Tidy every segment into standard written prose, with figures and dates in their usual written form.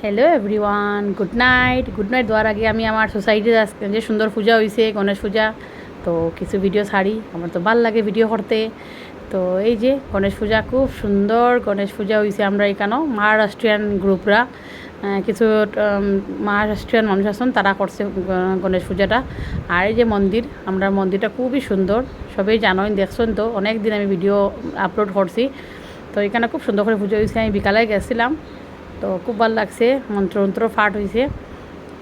Hello everyone, good night দেওয়ার আগে আমি আমার সোসাইটিতে আজকে যে সুন্দর পূজা হয়েছে, গণেশ পূজা, তো কিছু ভিডিও ছাড়ি। আমার তো ভাল লাগে ভিডিও করতে। তো এই যে গণেশ পূজা, খুব সুন্দর গণেশ পূজা হয়েছে। আমরা এখানেও মহারাষ্ট্রিয়ান গ্রুপরা কিছু মহারাষ্ট্রিয়ান মানুষ আছেন, তারা করছে গণেশ পূজাটা। আর এই যে মন্দির, আমরা মন্দিরটা খুবই সুন্দর, সবাই জানোই, দেখছেন তো, অনেক দিন আমি ভিডিও আপলোড করছি। তো এখানে খুব সুন্দর করে পুজো হয়েছে। আমি বিকালে গেছিলাম, তো খুব ভালো লাগছে, মন্ত্র পাঠ হয়েছে।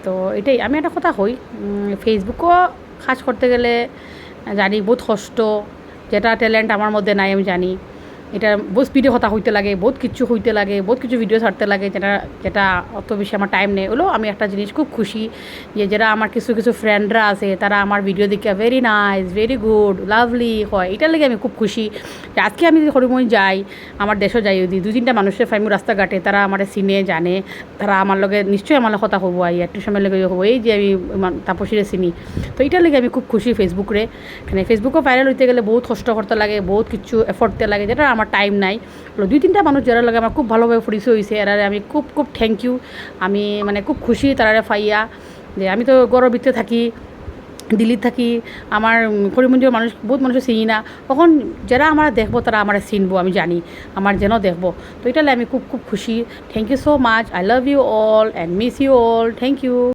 তো এটাই আমি একটা কথা কই, ফেসবুকও কাজ করতে গেলে জানি বহুত কষ্ট, যেটা ট্যালেন্ট আমার মধ্যে নাই আমি জানি। এটা বহুত স্পিডে কথা হইতে লাগে, বহুত কিছু হইতে লাগে, বহুত কিছু ভিডিও ছাড়তে লাগে, যেটা যেটা অত বেশি আমার টাইম নেই। হলো আমি একটা জিনিস খুব খুশি যে যারা আমার কিছু কিছু ফ্রেন্ডরা আছে, তারা আমার ভিডিও দেখে very nice, very good, lovely হয়। এটার লেগে আমি খুব খুশি যে আজকে আমি যদি হরিময় যাই, আমার দেশও যাই, যদি দু তিনটা মানুষের ফাইমু রাস্তাঘাটে, তারা আমার চিনে জানে, তারা আমার লগে নিশ্চয়ই আমার কথা হবো, একটু সময় লেগে হবো, এই যে আমি তাপসীরে চিনি। তো এটার লেগে আমি খুব খুশি ফেসবুকরে। এখানে ফেসবুকও ভাইরাল হইতে গেলে বহুত কষ্ট করতে লাগে, বহুত কিছু এফোর্ট দিতে লাগে, যেটা আমার টাইম নাই। দুই তিনটা মানুষ যারা লাগে আমার খুব ভালোভাবে পরিচয় হয়েছে, এরারে আমি খুব খুব থ্যাংক ইউ। আমি মানে খুব খুশি তারারে পাইয়া, যে আমি তো গর্বিত থাকি, দিল্লিত থাকি, আমার করিমগঞ্জের মানুষ বহুত মানুষ চিনি না, তখন যারা আমার দেখবো তারা আমার চিনবো, আমি জানি আমার যেন দেখবো। তো এটালে আমি খুব খুব খুশি। Thank you so much, I love you all and miss you all, thank you.